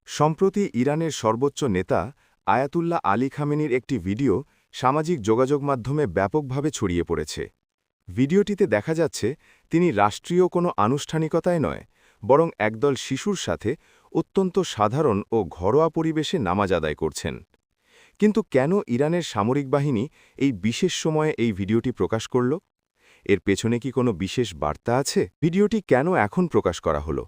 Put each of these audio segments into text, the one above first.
সম্প্রতি ইরানের সর্বোচ্চ নেতা আয়াতুল্লাহ আলী খামেনির একটি ভিডিও সামাজিক যোগাযোগ মাধ্যমে ব্যাপকভাবে ছড়িয়ে পড়েছে। ভিডিওটিতে দেখা যাচ্ছে তিনি রাষ্ট্রীয় কোনো আনুষ্ঠানিকতায় নয়, বরং একদল শিশুর সাথে অত্যন্ত সাধারণ ও ঘরোয়া পরিবেশে নামাজ আদায় করছেন। কিন্তু কেন ইরানের সামরিক বাহিনী এই বিশেষ সময়ে এই ভিডিওটি প্রকাশ করল? এর পেছনে কি কোনো বিশেষ বার্তা আছে? ভিডিওটি কেন এখন প্রকাশ করা হলো?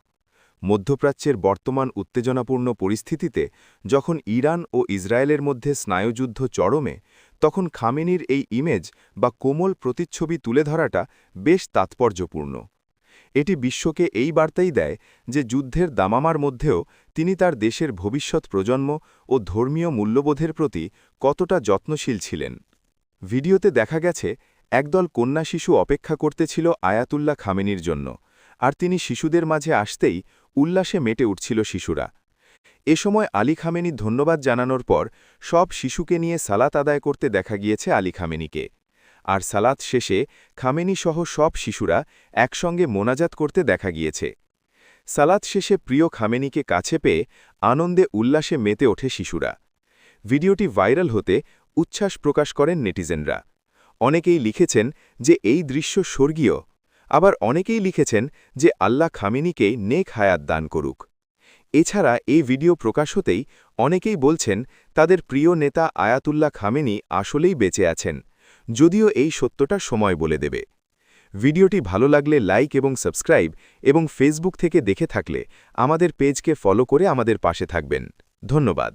মধ্যপ্রাচ্যের বর্তমান উত্তেজনাপূর্ণ পরিস্থিতিতে যখন ইরান ও ইসরায়েলের মধ্যে স্নায়ুযুদ্ধ চরমে, তখন খামেনির এই ইমেজ বা কোমল প্রতিচ্ছবি তুলে ধরাটা বেশ তাৎপর্যপূর্ণ। এটি বিশ্বকে এই বার্তাই দেয় যে যুদ্ধের দামামার মধ্যেও তিনি তার দেশের ভবিষ্যৎ প্রজন্ম ও ধর্মীয় মূল্যবোধের প্রতি কতটা যত্নশীল ছিলেন। ভিডিওতে দেখা গেছে একদল কন্যা শিশু অপেক্ষা করতেছিল আয়াতুল্লাহ খামেনির জন্য, আর তিনি শিশুদের মাঝে আসতেই উল্লাসে মেতে উঠছিল শিশুরা। এ সময় আলী খামেনি ধন্যবাদ জানানোর পর সব শিশুকে নিয়ে সালাত আদায় করতে দেখা গিয়েছে আলী খামেনিকে। আর সালাত শেষে খামেনি সহ সব শিশুরা একসঙ্গে মোনাজাত করতে দেখা গিয়েছে। সালাত শেষে প্রিয় খামেনিকে কাছে পেয়ে আনন্দে উল্লাসে মেতে ওঠে শিশুরা। ভিডিওটি ভাইরাল হতে উচ্ছ্বাস প্রকাশ করেন নেটিজেনরা। অনেকেই লিখেছেন যে এই দৃশ্য স্বর্গীয়, আবার অনেকেই লিখেছেন যে আল্লাহ খামেনিকেই নেক হায়াত দান করুক। এছাড়া এই ভিডিও প্রকাশ হতেই অনেকেই বলছেন তাদের প্রিয় নেতা আয়াতুল্লাহ খামেনি আসলেই বেঁচে আছেন, যদিও এই সত্যটা সময় বলে দেবে। ভিডিওটি ভালো লাগলে লাইক এবং সাবস্ক্রাইব, এবং ফেসবুক থেকে দেখে থাকলে আমাদের পেজকে ফলো করে আমাদের পাশে থাকবেন। ধন্যবাদ।